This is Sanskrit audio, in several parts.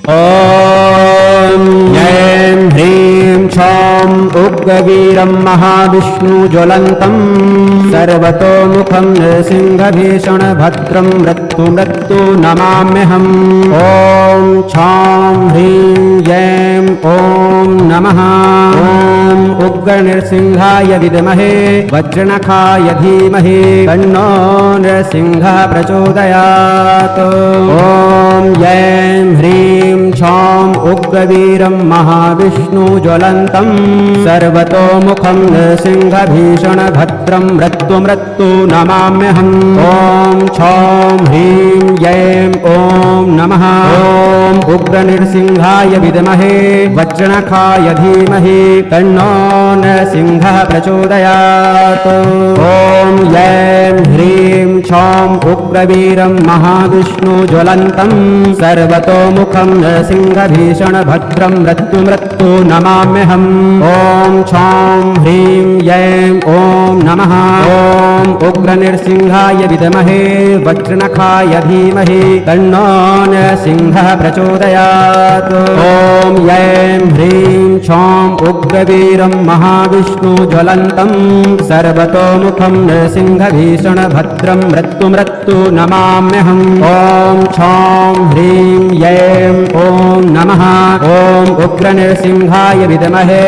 ॐ ऐं ह्रीं क्षौं उग्रवीरं महाविष्णुज्वलन्तं सर्वतोमुखं नृसिंहभीषणभद्रं मृत्युमृत्यु नमाम्यहम्। ॐ क्षौं ह्रीं ऐं ॐ नमः। ॐ उग्रनृसिंहाय विद्महे वज्रनखाय धीमहि तन्नो नृसिंहः प्रचोदयात्। ॐ ऐं ह्रीं क्षौं उग्रवीरं महाविष्णुज्वलन्तं सर्वतोमुखं नृसिंहभीषणभद्रं मृत्युमृत्यु नमाम्यहम्। ॐ क्षौं ह्रीं ऐं ॐ नमः। ॐ उग्रनृसिंहाय विद्महे वज्रनखाय धीमहि तन्नो नृसिंहः प्रचोदयात्। ॐ ऐं ह्रीं क्षौं उग्रवीरं महाविष्णुज्वलन्तं सर्वतोमुखं नृसिंहभीषणभद्रं मृत्युमृत्यु नमाम्यहम्। ॐ क्षौं ह्रीं ऐं ॐ नमः। ॐ उग्रनृसिंहाय विद्महे वज्रनखाय धीमहि तन्नो नृसिंहः प्रचोदयात्। ॐ ऐं ह्रीं क्षौं उग्रवीरं महाविष्णुज्वलन्तं सर्वतोमुखं नृसिंहभीषणभद्रं मृत्युमृत्यु नमाम्यहम्। ॐ क्षौं ह्रीं ऐं ॐ नमः। ॐ उग्रनृसिंहाय विद्महे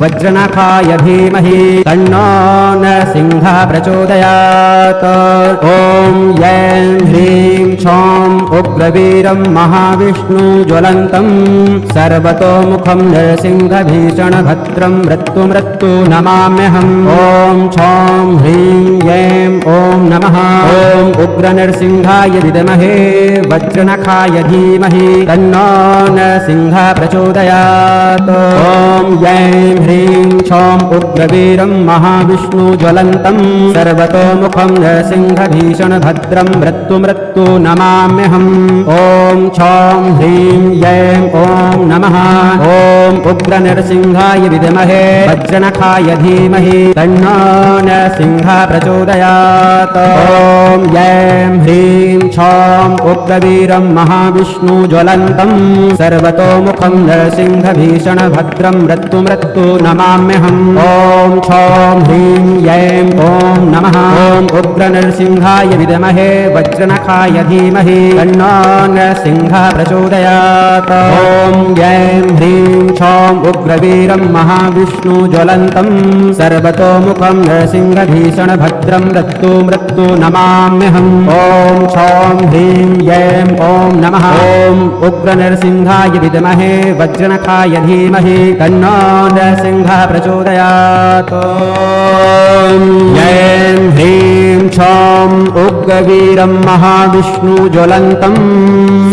वज्रनखाय धीमहि तन्नो नृसिंहः प्रचोदयात्। ॐ ऐं ह्रीं क्षौं उग्रवीरं महाविष्णुज्वलन्तं सर्वतोमुखं नृसिंहभीषणभद्रं मृत्युमृत्यु नमाम्यहम्। ॐ क्षौं ह्रीं ऐं ॐ नमः। ॐ उग्रनृसिंहाय विद्महे वज्रनखाय धीमहि तन्नो नृसिंहः प्रचोदयात्। ॐ ऐं ह्रीं क्षौं उग्रवीरं महाविष्णुज्वलन्तं सर्वतोमुखं नृसिंहभीषणभद्रं मृत्युमृत्यु नमाम्यहम्। ॐ क्षौं ह्रीं ऐं ॐ नमः। ॐ उग्रनृसिंहाय विद्महे वज्रनखाय धीमहि तन्नो नृसिंहः प्रचोदयात्। ॐ ऐं ह्रीं क्षौं उग्रवीरं महाविष्णुज्वलन्तं सर्वतोमुखं नृसिंहभीषणभद्रं मृत्युमृत्यु नमाम्यहम्। ॐ क्षौं ह्रीं ऐं ॐ नमः। ॐ उग्रनृसिंहाय विद्महे वज्रनखाय धीमहि तन्नो नृसिंहः प्रचोदयात्। ॐ ऐं ह्रीं क्षौं उग्रवीरं महाविष्णुज्वलन्तं सर्वतोमुखं नृसिंहभीषणभद्रं मृत्युमृत्यु नमाम्यहम्। ॐ क्षौं ह्रीं ऐं ॐ नमः। ॐ उग्रनृसिंहाय विद्महे वज्रनखाय धीमहि तन्नो नृसिंहः प्रचोदयात्। ऐं ह्रीं क्षौं उग्रवीरं महाविष्णुज्वलन्तं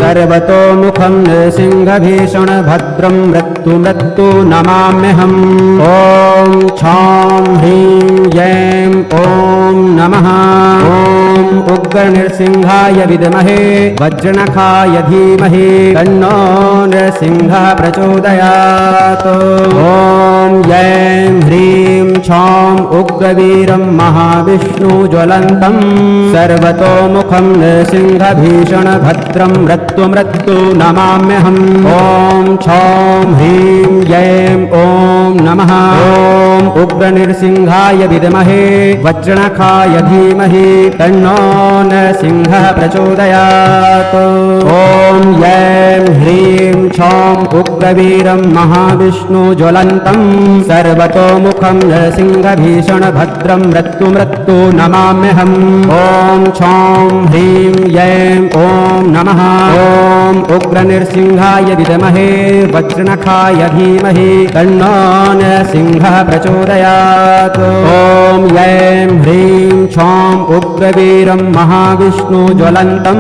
सर्वतोमुखं नृसिंहभीषणभद्रं मृत्युमृत्यु नमाम्यहम्। ॐ क्षौं ह्रीं ऐं ॐ नमः। ॐ उग्रनृसिंहाय विद्महे वज्रनखाय धीमहि तन्नो नृसिंहः प्रचोदयात्। ॐ ऐं ह्रीं क्षौं उग्रवीरं महाविष्णुज्वलन्तं सर्वतोमुखं नृसिंहभीषणभद्रं मृत्युमृत्यु नमाम्यहम्। ॐ क्षौं ह्रीं ऐं ॐ नमः। ॐ उग्रनृसिंहाय विद्महे वज्रनखाय धीमहि तन्नो नृसिंहः प्रचोदयात्। ॐ ऐं ह्रीं क्षौं उग्रवीरं महाविष्णुज्वलन्तं सर्वतोमुखं नृसिंहभीषणभद्रं मृत्युमृत्यु नमाम्यहम्। ॐ क्षौं ह्रीं ऐं ॐ नमः। ॐ उग्रनृसिंहाय विद्महे वज्रनखाय धीमहि तन्नो नृसिंहः प्रचोदयात्। ॐ ऐं ह्रीं क्षौं उग्रवीरं महाविष्णुज्वलन्तं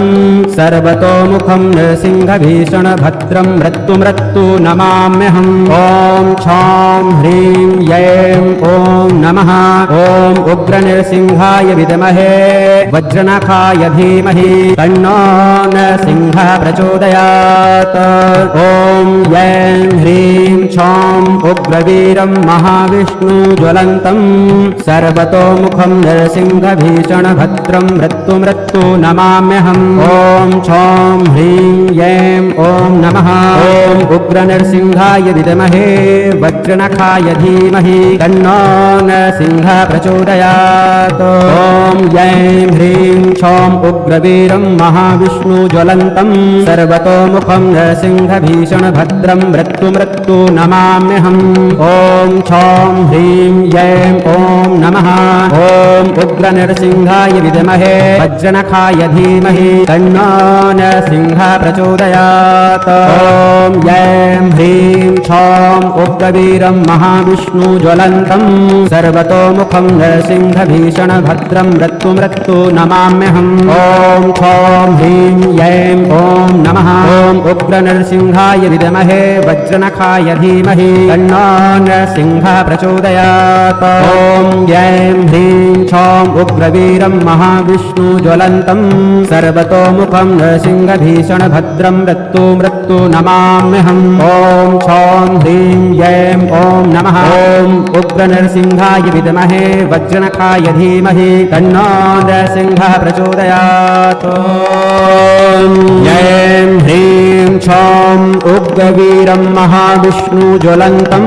सर्वतोमुखं नृसिंहभीषणभद्रं मृत्युमृत्यु नमाम्यहम्। ॐ क्षौं ह्रीं ऐं ॐ नमः। ॐ उग्रनृसिंहाय विद्महे वज्रनखाय धीमहि तन्नो नृसिंहः प्रचोदयात्। ॐ ऐं ह्रीं क्षौं ॐ उग्रवीरं महाविष्णु ज्वलन्तं सर्वतोमुखं नरसिंहभीषणभद्रं मृत्युमृत्यु नमाम्यहम् ॐ क्षौं ह्रीं ऐं ॐ नमः ॐ उग्रनरसिंहाय विद्महे वज्रनखाय धीमहि तन्नो नरसिंहः प्रचोदयात् ॐ ऐं ह्रीं क्षौं उग्रवीरं महाविष्णु ज्वलन्तं सर्वतोमुखं नरसिंहभीषणभद्रं मृत्युमृत्यु नमाम्यहम् ॐ क्षौं ह्रीं ऐं ॐ नमः ॐ उग्रनरसिंहाय विद्महे वज्रनखाय धीमहि तन्नो नरसिंहः प्रचोदयात् ॐ ऐं ह्रीं क्षौं उग्रवीरं महाविष्णु ज्वलन्तं सर्वतोमुखं नरसिंहभीषणभद्रं मृत्युमृत्यु नमाम्यहम् ॐ क्षौं ह्रीं ऐं ॐ नमः ॐ उग्रनरसिंहाय विद्महे वज्रनखाय धीमहि तन्नो नरसिंहः प्रचोदयात् ॐ ऐं ह्रीं क्षौं उग्रवीरं महाविष्णु ज्वलन्तं सर्वतोमुखं नरसिंहभीषणभद्रं मृत्युमृत्यु नमाम्यहम् ॐ क्षौं ह्रीं ऐं ॐ नमः ॐ उग्रनरसिंहाय विद्महे वज्रनखाय धीमहि तन्नो नरसिंहः प्रचोदयात् ऐं ह्रीं क्षौं उग्रवीरं महाविष्णु ज्वलन्तं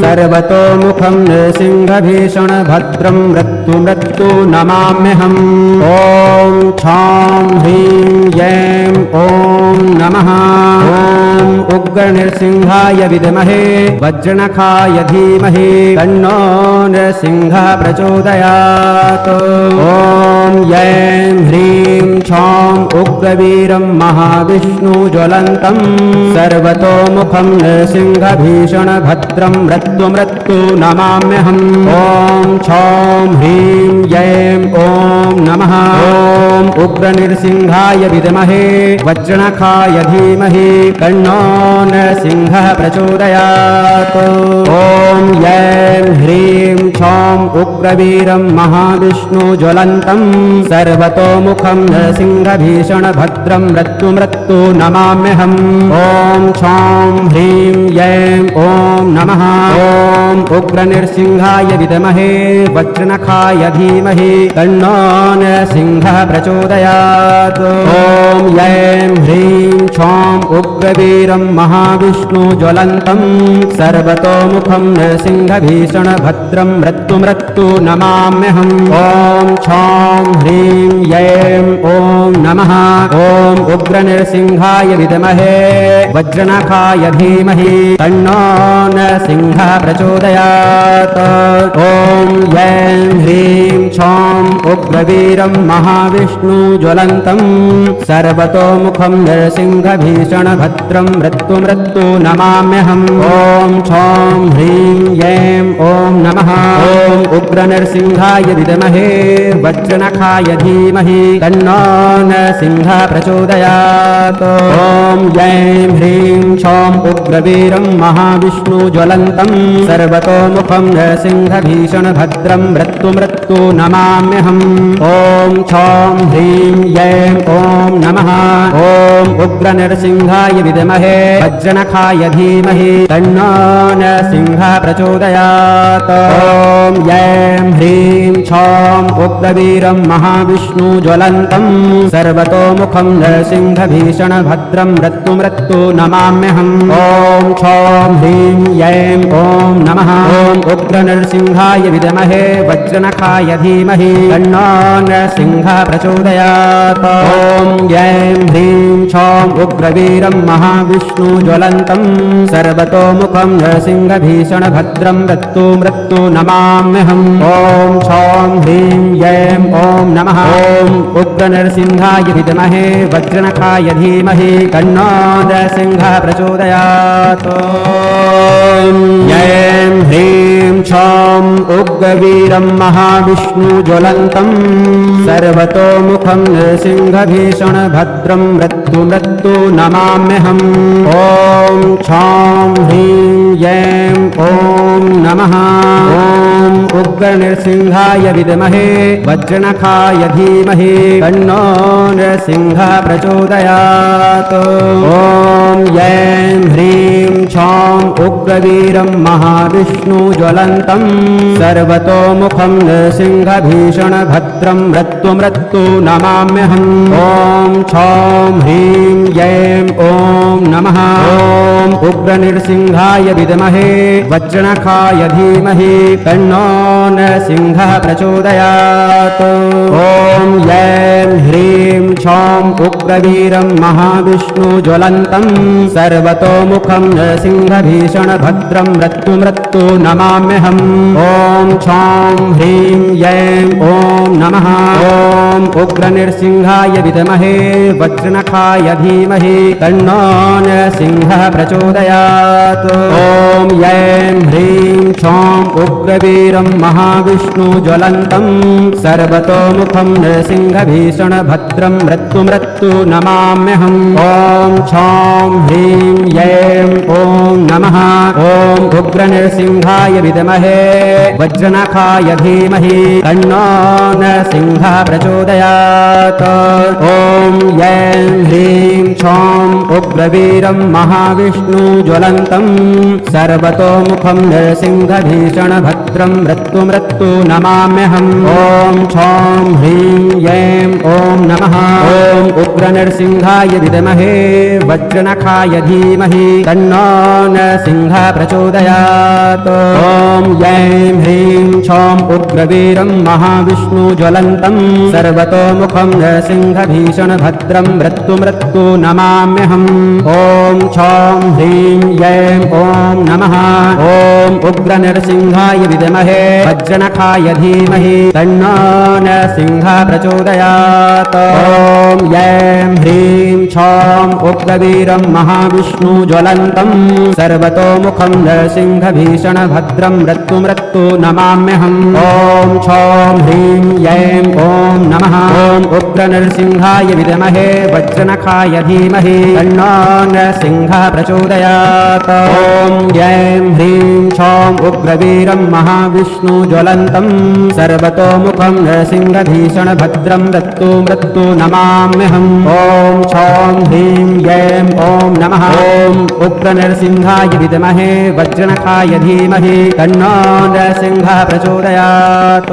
सर्वतोमुखं नरसिंहभीषणभद्रं मृत्युमृत्यु नमाम्यहम् ॐ क्षौं ह्रीं ऐं ॐ नमः ॐ उग्रनरसिंहाय विद्महे वज्रनखाय धीमहि तन्नो नरसिंहः प्रचोदयात् ॐ ऐं ह्रीं क्षौं उग्रवीरं महाविष्णु ज्वलन्तं सर्वतोमुखं नरसिंहभीषणभद्रं मृत्युमृत्यु नमाम्यहम् ॐ क्षौं ह्रीं ऐं ॐ नमः ॐ उग्रनरसिंहाय विद्महे वज्रनखाय धीमहि तन्नो नरसिंहः प्रचोदयात् ॐ ऐं ह्रीं क्षौं उग्रवीरं महाविष्णु ज्वलन्तं सर्वतोमुखं नरसिंहभीषणभद्रं मृत्युमृत्यु नमाम्यहम् ॐ क्षौं ह्रीं ऐं ॐ नमः ॐ उग्रनरसिंहाय विद्महे वज्रनखाय धीमहि तन्नो नरसिंहः प्रचोदयात् ॐ ऐं ह्रीं क्षौं उग्रवीरं महाविष्णु ज्वलन्तं सर्वतोमुखं नरसिंहभीषणभद्रं मृत्युमृत्यु नमाम्यहम् ॐ क्षौं ह्रीं ऐं ॐ नमः ॐ उग्रनरसिंहाय विद्महे वज्रनखाय धीमहि तन्नो नरसिंहः प्रचोदयात् ॐ ऐं ह्रीं क्षौं उग्रवीरं महाविष्णु ज्वलन्तं सर्वतोमुखं नरसिंहभीषणभद्रं मृत्युमृत्यु नमाम्यहम् ॐ क्षौं ह्रीं ऐं ॐ नमः ॐ उग्रनरसिंहाय विद्महे वज्रनखाय धीमहि तन्नो नरसिंहः प्रचोदयात् ॐ ऐं ह्रीं क्षौं उग्रवीरं महाविष्णु ज्वलन्तं सर्वतोमुखं नरसिंहभीषणभद्रं मृत्युमृत्यु नमाम्यहम् ॐ क्षौं ह्रीं ऐं ॐ नमः ॐ उग्रनरसिंहाय विद्महे वज्रनखाय धीमहि तन्नो नरसिंहः प्रचोदयात् ॐ ऐं ह्रीं क्षौं उग्रवीरं महाविष्णु ज्वलन्तं सर्वतोमुखं नरसिंहभीषणभद्रं मृत्युमृत्यु नमाम्यहम् ॐ क्षौं ह्रीं ऐं ॐ नमः ॐ उग्रनरसिंहाय विद्महे वज्रनखाय धीमहि तन्नो नरसिंहः प्रचोदयात् ॐ ऐं ह्रीं क्षौं उग्रवीरं महाविष्णु ज्वलन्तं सर्वतोमुखं नरसिंहभीषणभद्रं मृत्युमृत्यु नमाम्यहम् ॐ क्षौं ह्रीं ऐं ॐ नमः ॐ उग्रनरसिंहाय विद्महे वज्रनखाय धीमहि तन्नो नरसिंहः प्रचोदयात् ऐं ह्रीं क्षौं उग्रवीरं महाविष्णु ज्वलन्तं सर्वतोमुखं नरसिंहभीषणभद्रं मृत्युमृत्यु नमाम्यहम् ॐ क्षौं ह्रीं ऐं ॐ नमः ॐ उग्रनरसिंहाय विद्महे वज्रनखाय धीमहि तन्नो नरसिंहः प्रचोदयात् ॐ ऐं ह्रीं क्षौं उग्रवीरं महाविष्णुज्वलन्तं सर्वतोमुखं नृसिंहभीषणभद्रं मृत्युमृत्यु नमाम्यहम् ॐ क्षौं ह्रीं ऐं ॐ नमः ॐ उग्रनृसिंहाय विद्महे वज्रनखाय धीमहि तन्नो नृसिंहः प्रचोदयात् ॐ ऐं ह्रीं क्षौं उग्रवीरं महाविष्णुज्वलन्तं सर्वतोमुखं नृसिंहभीषणभद्रं मृत्युमृत्यु नमाम्यहम् ॐ क्षौं ह्रीं ऐं ॐ नमः ॐ उग्रनृसिंहाय विद्महे वज्रनखाय धीमहि तन्नो नृसिंहः प्रचोदयात् ॐ ऐं ह्रीं क्षौं उग्रवीरं महाविष्णुज्वलन्तं सर्वतोमुखं नृसिंहभीषणभद्रं मृत्युमृत्यु नमाम्यहम् ॐ क्षौं ह्रीं ऐं ॐ नमः ॐ उग्रनृसिंहाय विद्महे वज्रनखाय धीमहि तन्नो नृसिंहः प्रचोदयात् ॐ ऐं ह्रीं क्षौं उग्रवीरं महाविष्णुज्वलन्तं सर्वतोमुखं नृसिंहभीषणभद्रं मृत्युमृत्यु नमाम्यहम् ॐ क्षौं ह्रीं ऐं ॐ नमः ॐ उग्रनृसिंहाय विद्महे वज्रनखाय धीमहि तन्नो नृसिंहः प्रचोदयात् ॐ ऐं ह्रीं क्षौं उग्रवीरं महाविष्णुज्वलन्तं सर्वतोमुखं नृसिंहभीषणभद्रं मृत्युमृत्यु नमाम्यहम् ॐ क्षौं ह्रीं ऐं ॐ नमः ॐ उग्रनृसिंहाय विद्महे वज्रनखाय धीमहि तन्नो नृसिंहः प्रचोदयात् ॐ ऐं ह्रीं क्षौं उग्रवीरं महाविष्णुज्वलन्तं सर्वतोमुखं नृसिंहभीषणभद्रं मृत्युमृत्यु नमाम्यहम् ॐ क्षौं ह्रीं ऐं ॐ नमः ॐ उग्रनृसिंहाय विद्महे वज्रनखाय धीमहि तन्नो नृसिंहः प्रचोदयात् ॐ ऐं ह्रीं क्षौं उग्रवीरं महाविष्णुज्वलन्तं सर्वतोमुखं नृसिंहभीषणभद्रं मृत्युमृत्यु नमाम्यहम् ॐ क्षौं ह्रीं ऐं ॐ नमः ॐ उग्रनृसिंहाय विद्महे वज्रनखाय धीमहि तन्नो नृसिंहः प्रचोदयात्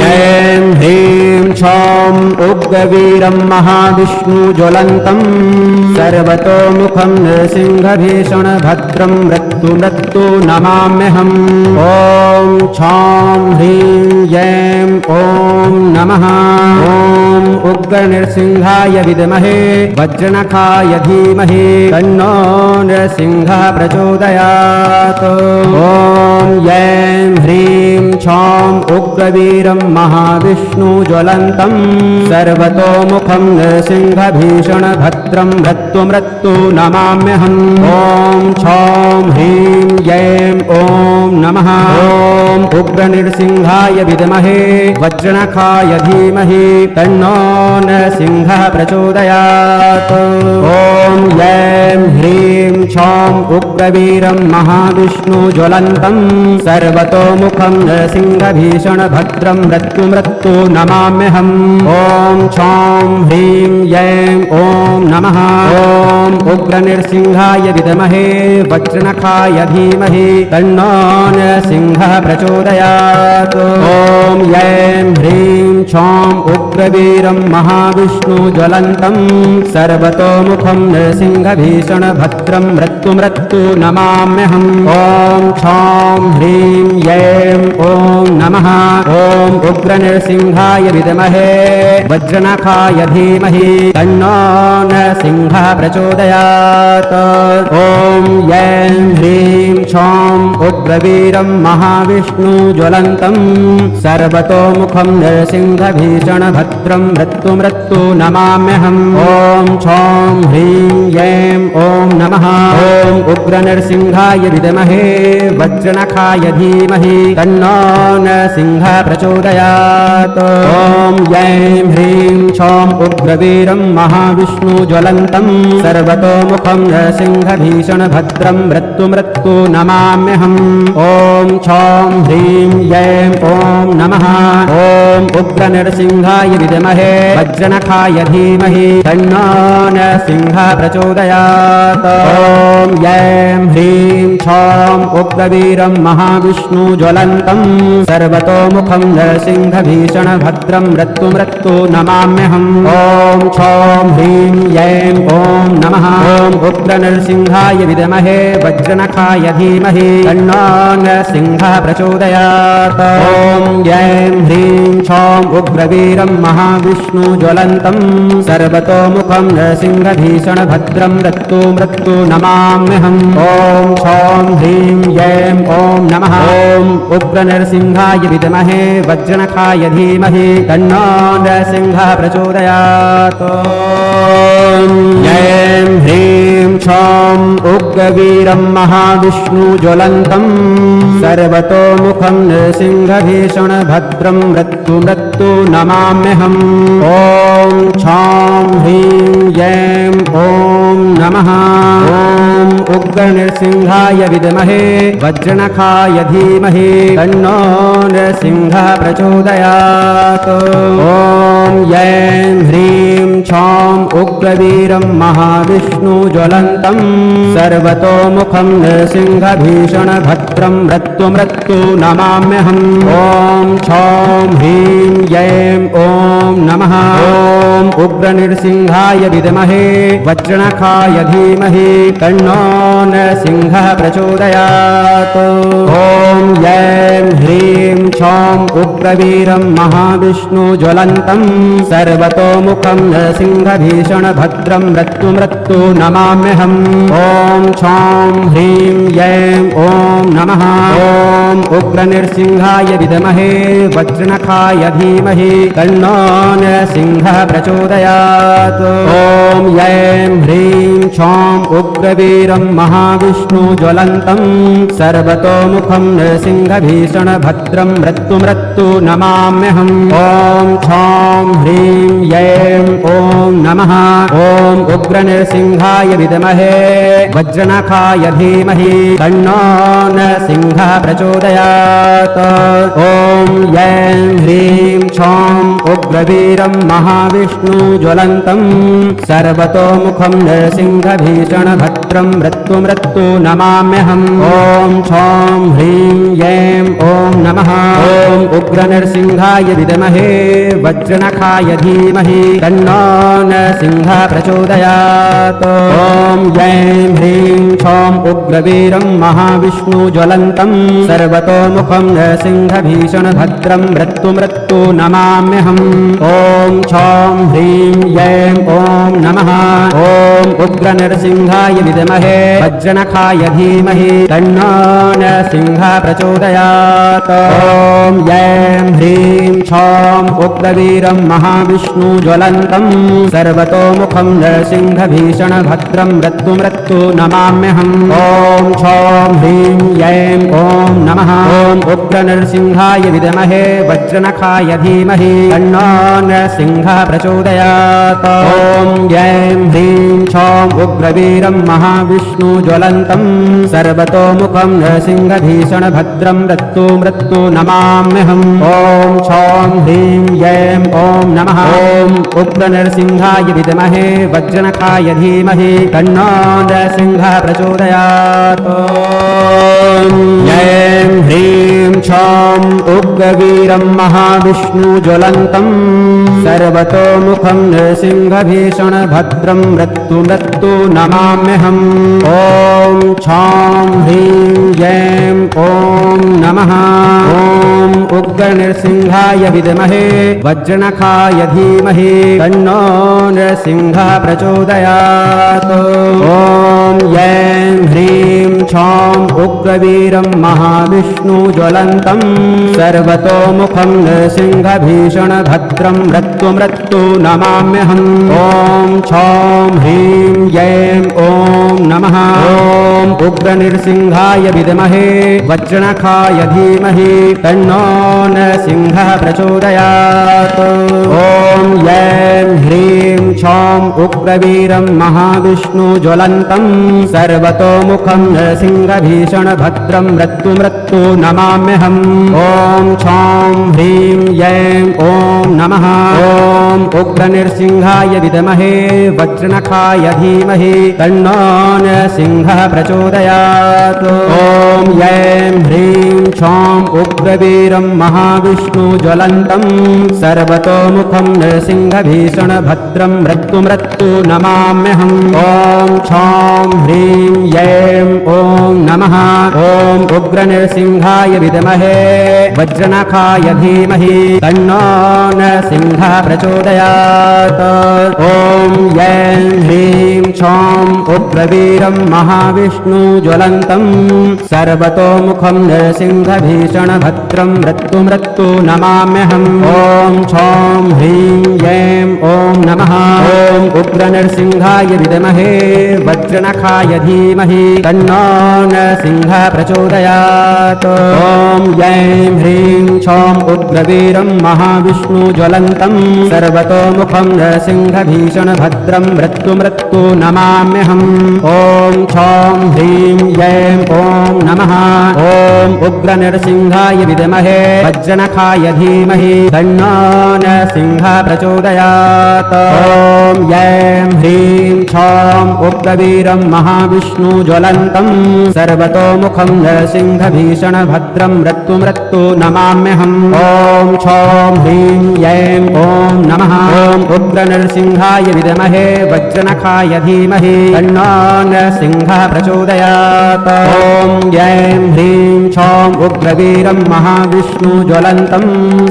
ऐं ह्रीं क्षौं उग्रवीरं महाविष्णुज्वलन्तं सर्वतोमुखं नृसिंहभीषणभद्रं मृत्युमृत्यु नमाम्यहम् ॐ क्षौं ह्रीं ऐं ॐ नमः ॐ उग्रनृसिंहाय विद्महे वज्रनखाय धीमहि तन्नो नृसिंहः प्रचोदयात् ॐ ऐं ह्रीं क्षौं उग्रवीरं महाविष्णुज्वलन्तं सर्वतोमुखं नृसिंहभीषणभद्रं मृत्युमृत्यु नमाम्यहम् ॐ क्षौं ह्रीं ऐं ॐ नमः ॐ उग्रनृसिंहाय विद्महे वज्रनखाय धीमहि तन्नो नृसिंहः प्रचोदयात् ॐ ऐं ह्रीं क्षौं उग्रवीरं महाविष्णुज्वलन्तं सर्वतोमुखं नृसिंहभीषणभद्रं मृत्युमृत्यु नमाम्यहम् ॐ क्षौं ह्रीं ऐं ॐ नमः ॐ उग्रनृसिंहाय विद्महे वज्रनखाय धीमहि तन्नो नृसिंहः प्रचोदयात् ॐ ऐं ह्रीं क्षौं उग्रवीरं महाविष्णुज्वलन्तं सर्वतोमुखं नृसिंहभीषणभद्रं मृत्युमृत्यु नमाम्यहम् ॐ क्षौं ह्रीं ऐं ॐ नमः ॐ उग्रनृसिंहाय विद्महे वज्रनखाय धीमहि तन्नो नृसिंहः प्रचोदयात् ॐ ऐं ह्रीं क्षौं उग्रवीरं महाविष्णुज्वलन्तं सर्वतोमुखं नृसिंहभीषणभद्रं मृत्युमृत्यु नमाम्यहम् ॐ क्षौं ह्रीं ऐं ॐ नमः ॐ उग्रनृसिंहाय विद्महे वज्रनखाय धीमहि तन्नो नृसिंहः प्रचोदयात् ॐ ऐं ह्रीं क्षौं उग्रवीरं महाविष्णुज्वलन्तं सर्वतोमुखं नृसिंहभीषणभद्रं मृत्युमृत्यु नमाम्यहम् ॐ क्षौं ह्रीं ऐं ॐ नमः ॐ उग्रनृसिंहाय विद्महे वज्रनखाय धीमहि तन्नो नृसिंहः प्रचोदयात् ॐ ऐं ह्रीं क्षौं उग्रवीरं महाविष्णुज्वलन्तं सर्वतोमुखं नरसिंहभीषणभद्रं मृत्युमृत्यु नमाम्यहम् ॐ क्षौं ह्रीं ऐं ॐ नमः ॐ उग्रनरसिंहाय विद्महे वज्रनखाय धीमहि तन्नो नरसिंहः प्रचोदयात् ॐ ऐं ह्रीं क्षौं उग्रवीरं महाविष्णुज्वलन्तं सर्वतोमुखं नरसिंहभीषणभद्रं मृत्युमृत्यु नमाम्यहम् ॐ क्षौं ह्रीं ऐं ॐ नमः ॐ उग्रनरसिंहाय विद्महे वज्रनखाय धीमहि तन्नो नरसिंहः प्रचोदयात् ऐं ह्रीं क्षौं उग्रवीरं महाविष्णुज्वलन्तं सर्वतोमुखं नरसिंहभीषणभद्रं मृत्युमृत्यु नमाम्यहम् ॐ क्षौं ह्रीं ऐं ॐ नमः ॐ उग्रनरसिंहाय विद्महे वज्रनखाय धीमहि तन्नो नरसिंहः प्रचोदयात् ॐ ऐं ह्रीं क्षौं उग्रवीरं महाविष्णुज्वलन्तं सर्वतोमुखं नरसिंहभीषणभद्रं मृत्युमृत्यु नमाम्यहम् ॐ क्षौं ह्रीं ऐं ॐ नमः ॐ उग्रनरसिंहाय विद्महे वज्रनखाय धीमहि तन्नो नरसिंहः प्रचोदयात् ॐ ऐं ह्रीं क्षौं उग्रवीरं महाविष्णुज्वलन्तं सर्वतोमुखं नरसिंहभीषणभद्रं मृत्युमृत्यु नमाम्यहम् ॐ क्षौं ह्रीं ऐं ॐ नमः ॐ उग्रनरसिंहाय विद्महे वज्रनखाय धीमहि तन्नो नरसिंहः प्रचोदयात् ॐ ऐं ह्रीं क्षौं उग्रवीरं महाविष्णुज्वलन्तं सर्वतोमुखं नरसिंहभीषणभद्रं मृत्युमृत्यु नमाम्यहम् ॐ क्षौं ह्रीं ऐं ॐ नमः ॐ उग्रनरसिंहाय विद्महे वज्रनखाय धीमहि तन्नो नरसिंहः प्रचोदयात् ॐ ऐं ह्रीं क्षौं उग्रवीरं महाविष्णुज्वलन्तं सर्वतोमुखं नरसिंहभीषणभद्रं मृत्युमृत्यु नमाम्यहम् ॐ क्षौं ह्रीं ऐं ॐ नमः ॐ उग्रनरसिंहाय विद्महे वज्रनखाय धीमहि तन्नो नरसिंहः प्रचोदयात् ॐ ऐं ह्रीं क्षौं उग्रवीरं महाविष्णुज्वलन्तं सर्वतोमुखं नरसिंहभीषणभद्रं मृत्युमृत्यु नमाम्यहम् ॐ क्षौं ह्रीं ऐं ॐ नमः ॐ उग्रनरसिंहाय विद्महे वज्रनखाय धीमहि तन्नो नरसिंहः प्रचोदयात् ॐ ऐं ह्रीं क्षौं उग्रवीरं महाविष्णुज्वलन्तं सर्वतोमुखं नरसिंहभीषणभद्रं मृत्युमृत्यु नमाम्यहम् ॐ क्षौं ह्रीं ऐं ॐ नमः ॐ उग्रनरसिंहाय विद्महे वज्रनखाय धीमहि तन्नो नरसिंहः प्रचोदयात् ॐ ऐं ह्रीं क्षौं उग्रवीरं महाविष्णुज्वलन्तं सर्वतोमुखं नरसिंहभीषणभद्रं मृत्युमृत्यु नमाम्यहम् ॐ क्षौं ह्रीं ऐं ॐ नमः ॐ उग्रनरसिंहाय विद्महे वज्रनखाय धीमहि तन्नो नरसिंहः प्रचोदयात् ऐं ह्रीं क्षौं उग्रवीरं महाविष्णुज्वलन्तं सर्वतोमुखं नरसिंहभीषणभद्रं मृत्युमृत्यु नमाम्यहम् ॐ क्षौं ह्रीं ऐं ॐ नमः ॐ उग्रनरसिंहाय विद्महे वज्रनखाय धीमहि तन्नो नरसिंहः प्रचोदयात् ॐ ऐं ह्रीं क्षौं उग्रवीरं महाविष्णुज्वलन्तं सर्वतोमुखं नरसिंहभीषणभद्रं मृत्युमृत्यु नमाम्यहम् ॐ क्षौं ह्रीं ऐं ॐ नमः ॐ उग्रनरसिंहाय विद्महे वज्रनखाय धीमहि तन्नो नरसिंहः प्रचोदयात् ॐ ऐं ह्रीं क्षौं उग्रवीरं महाविष्णुज्वलन्तं सर्वतोमुखं नरसिंहभीषणभद्रं मृत्युमृत्यु नमाम्यहम् ॐ क्षौं ह्रीं ऐं ॐ नमः ॐ उग्रनरसिंहाय विद्महे वज्रनखाय धीमहि तन्नो नृसिंहः प्रचोदयात्। ॐ ऐं ह्रीं क्षौं उग्रवीरं महाविष्णुज्वलन्तं सर्वतोमुखं नृसिंहभीषणभद्रं मृत्युमृत्यु नमाम्यहम्। ॐ क्षौं ह्रीं ऐं ॐ नमः। ॐ उग्रनृसिंहाय विद्महे वज्रनखाय धीमहि तन्नो नृसिंहः प्रचोदयात्। ॐ ऐं ह्रीं क्षौं उग्रवीरं महाविष्णुज्वलन्तं सर्वतोमुखं नृसिंहभीषणभद्रं मृत्युमृत्यु नमाम्यहम्। ॐ क्षौं ह्रीं ऐं ॐ नमः। ॐ उग्रनृसिंहाय विद्महे वज्रनखाय धीमहि तन्नो नृसिंहः प्रचोदयात्। ॐ ऐं ह्रीं क्षौं उग्रवीरं महाविष्णुज्वलन्तं सर्वतोमुखं नृसिंहभीषणभद्रं मृत्युमृत्यु नमाम्यहम्। ॐ क्षौं ह्रीं ऐं ॐ नमः। ॐ उग्रनृसिंहाय विद्महे वज्रनखाय धीमहि तन्नो नृसिंहः प्रचोदयात्। ॐ ऐं ह्रीं क्षौं उग्रवीरं महाविष्णुज्वलन्तं सर्वतोमुखं नृसिंहभीषणभद्रं मृत्युमृत्यु नमाम्यहम्। ॐ क्षौं ह्रीं ऐं ॐ नमः। ॐ उग्रनृसिंहाय विद्महे वज्रनखाय धीमहि तन्नो नृसिंहः प्रचोदयात्। ॐ ऐं ह्रीं क्षौं उग्रवीरं महाविष्णुज्वलन्तं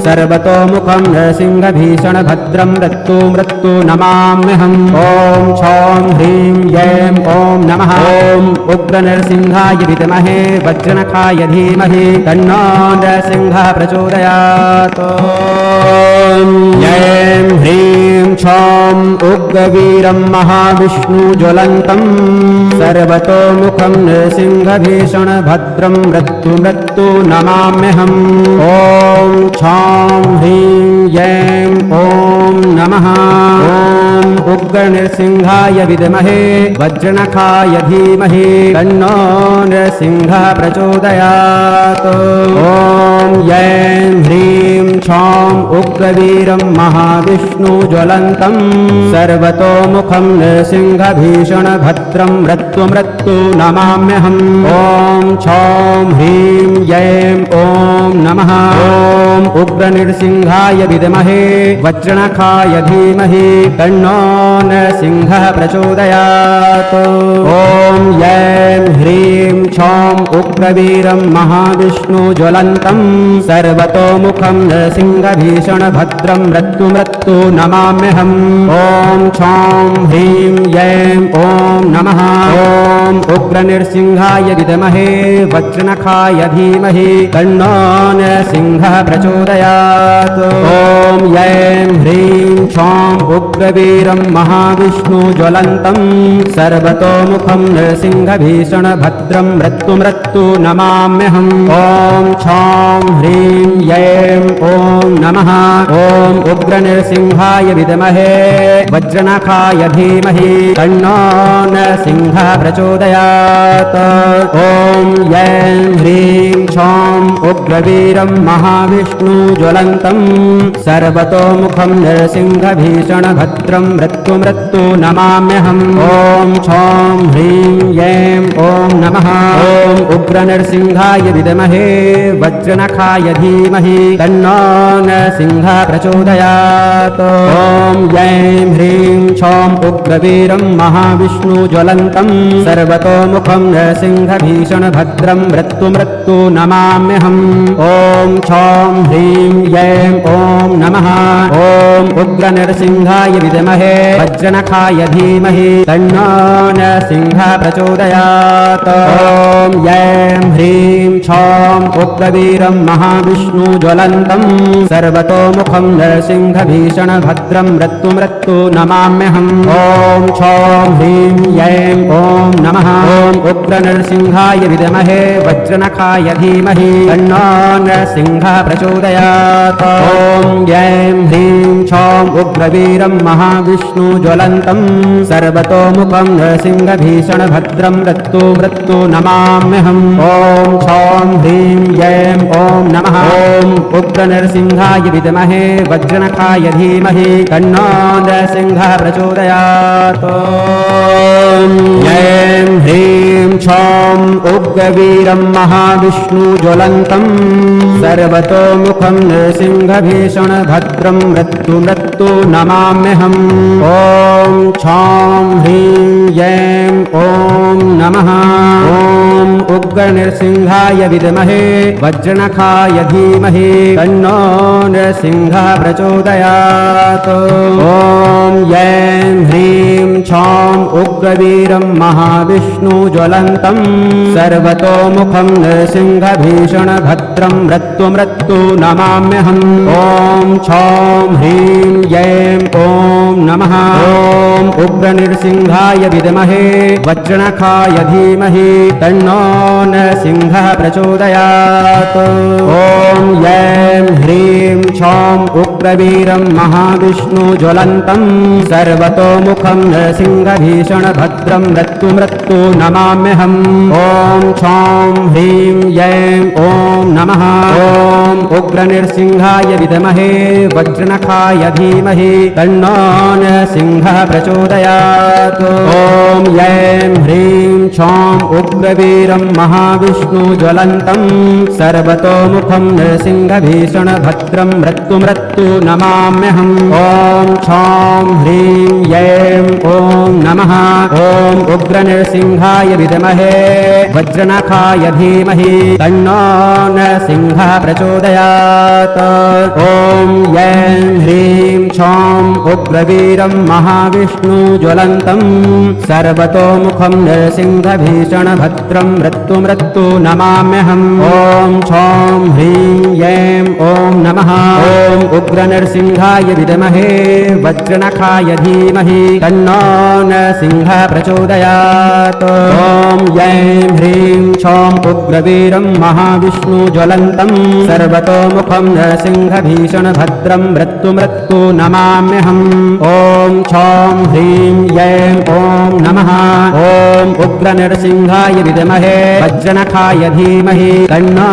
सर्वतोमुखं नृसिंहभीषणभद्रं मृत्युमृत्यु नमाम्यहम्। ॐ क्षौं ह्रीं ऐं ॐ नमः। ॐ उग्रनृसिंहाय विद्महे वज्रनखाय धीमहि तन्नो नृसिंहः प्रचोदयात्। ऐं ह्रीं क्षौं उग्रवीरं महाविष्णुज्वलन्तं सर्वतोमुखं नृसिंहभीषणभद्रं मृत्युमृत्यु नमाम्यहम्। ॐ क्षौं ह्रीं ऐं ॐ नमः। ॐ उग्रनृसिंहाय विद्महे वज्रनखाय धीमहि तन्नो नृसिंहः प्रचोदयात्। ॐ ऐं ह्रीं क्षौं उग्रवीरं महाविष्णुज्वलन्तं सर्वतोमुखं नृसिंहभीषणभद्रं मृत्युमृत्यु नमाम्यहम्। ॐ क्षौं ह्रीं ऐं ॐ नमः। ॐ उग्रनृसिंहाय विद्महे वज्रनखाय धीमहि तन्नो नृसिंहः प्रचोदयात्। ॐ ऐं ह्रीं क्षौं उग्रवीरं महाविष्णुज्वलन्तं सर्वतोमुखं नृसिंहभीषणभद्रं मृत्युमृत्यु नमाम्यहम्। ॐ क्षौं ह्रीं ऐं ॐ नमः। ॐ उग्रनृसिंहाय विद्महे वज्रनखाय धीमहि तन्नो नृसिंहः प्रचोदयात्। ॐ ऐं ह्रीं क्षौं उग्रवीरं महाविष्णुज्वलन्तं सर्वतोमुखं नृसिंहभीषणभद्रं मृत्युमृत्यु नमाम्यहम्। ॐ क्षौं ह्रीं ऐं ॐ नमः। ॐ उग्रनृसिंहाय विद्महे वज्रनखाय धीमहि तन्नो नृसिंहः प्रचोदयात्। ॐ ऐं ह्रीं क्षौं उग्रवीरं महाविष्णुज्वलन्तं सर्वतोमुखं नृसिंहभीषणभद्रं मृत्युमृत्यु नमाम्यहम्। ॐ क्षौं ह्रीं ऐं ॐ नमः। ॐ उग्रनृसिंहाय विद्महे वज्रनखाय धीमहि तन्नो नृसिंहः प्रचोदयात्। ॐ ऐं ह्रीं क्षौं उग्रवीरं महाविष्णुज्वलन्तं सर्वतोमुखं नृसिंहभीषणभद्रं मृत्युमृत्यु नमाम्यहम्। ॐ क्षौं ह्रीं ऐं ॐ नमः। ॐ उग्रनृसिंहाय विद्महे वज्रनखाय धीमहि तन्नो नृसिंहः प्रचोदयात्। ॐ ऐं ह्रीं क्षौं उग्रवीरं महाविष्णुज्वलन्तं सर्वतोमुखं नृसिंहभीषणभद्रं मृत्युमृत्यु नमाम्यहम्। ॐ क्षौं ह्रीं ऐं ॐ नमः। ॐ उग्रनृसिंहाय विद्महे वज्रनखाय धीमहि तन्नो नृसिंहः प्रचोदयात्। ॐ ऐं ह्रीं क्षौं उग्रवीरं महाविष्णुज्वलन्तं सर्वतोमुखं नृसिंहभीषणभद्रं मृत्युमृत्यु नमाम्यहम्। नमाम्यहम् ॐ क्षौं ह्रीं ऐं ॐ नमः ॐ उग्रनरसिंहाय विद्महे वज्रनखाय धीमहि तन्नो नरसिंहः प्रचोदयात् ॐ ऐं ह्रीं क्षौं उग्रवीरं महाविष्णुज्वलन्तं सर्वतोमुखं नृसिंहभीषणभद्रं मृत्यु नमाम्यहम् ॐ क्षौं ह्रीं ऐं ॐ नमः ॐ उग्रनृसिंहाय विद्महे वज्रनखाय धीमहि तन्नो नृसिंहः प्रचोदयात् ॐ ऐं ह्रीं क्षौं उग्रवीरं महाविष्णुज्वलन्तं सर्वतोमुखं नृसिंहभीषणभद्रं मृत्यु नमाम्यहम् ॐ क्षौं ह्रीं ऐं ॐ नमः ॐ उग्रनृसिंहाय विद्महे वज्रनखाय धीमहि तन्नो नरसिंहः प्रचोदयात् ॐ ऐं ह्रीं क्षौं उग्रवीरं महाविष्णुज्वलन्तं सर्वतोमुखं नरसिंहभीषणभद्रं मृत्यु नमाम्यहम् ॐ क्षौं ह्रीं ऐं ॐ नमः ॐ उग्रनृसिंहाय विद्महे वज्रनखाय धीमहि तन्नो नरसिंहः प्रचोदयात् ॐ ऐं ह्रीं क्षौं उग्रवीरं महाविष्णुज्वलन्तं सर्वतोमुखं नृसिंहभीषणभद्रं मृत्यु नमाम्यहम् ॐ क्षौं ह्रीं ऐं ॐ नमः ॐ उग्रनृसिंहाय विद्महे वज्रनखाय धीमहि तन्नो नरसिंहः प्रचोदयात् ॐ ऐं ह्रीं क्षौं उग्रवीरं महाविष्णुज्वलन्तं सर्वतोमुखं नृसिंहभीषणभद्रं मृत्यु नमाम्यहम् ॐ क्षौं ह्रीं ऐं ॐ नमः ॐ उग्रनृसिंहाय विद्महे वज्रनखाय धीमहि तन्नो नरसिंहः प्रचोदयात् ॐ ऐं ह्रीं क्षौं उग्रवीरं महाविष्णुज्वलन्तं सर्वतोमुखं नरसिंहभीषणभद्रं मृत्यु नमाम्यहम् ॐ क्षौं ह्रीं ऐं ॐ नमः ॐ उग्रनरसिंहाय विद्महे वज्रनखाय धीमहि तन्नो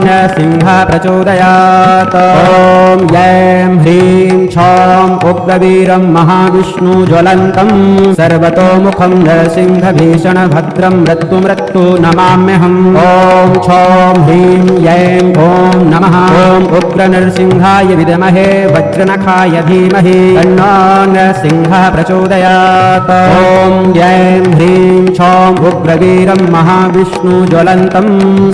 नरसिंहः प्रचोदयात् ॐ ऐं ह्रीं क्षौं उग्रवीरं महाविष्णुज्वलन्तं सर्वतोमुखं नरसिंहभीषणभद्रं मृत्यु नमाम्यहम् ॐ क्षौं ह्रीं ऐं ॐ नमः ॐ उग्रनरसिंहाय विद्महे वज्रनखाय धीमहि तन्नो नरसिंहः प्रचोदयात् ॐ ऐं ह्रीं क्षौं उग्रवीरं महाविष्णुज्वलन्तं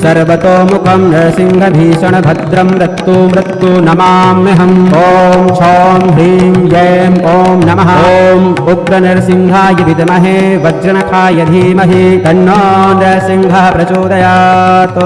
सर्वतोमुखं नरसिंहभीषणभद्रं मृत्यु नमाम्यहम् ॐ क्षौं ह्रीं ऐं ॐ नमः ॐ उग्रनरसिंहाय विद्महे वज्रनखाय धीमहि तन्नो नरसिंहः प्रचोदयात्।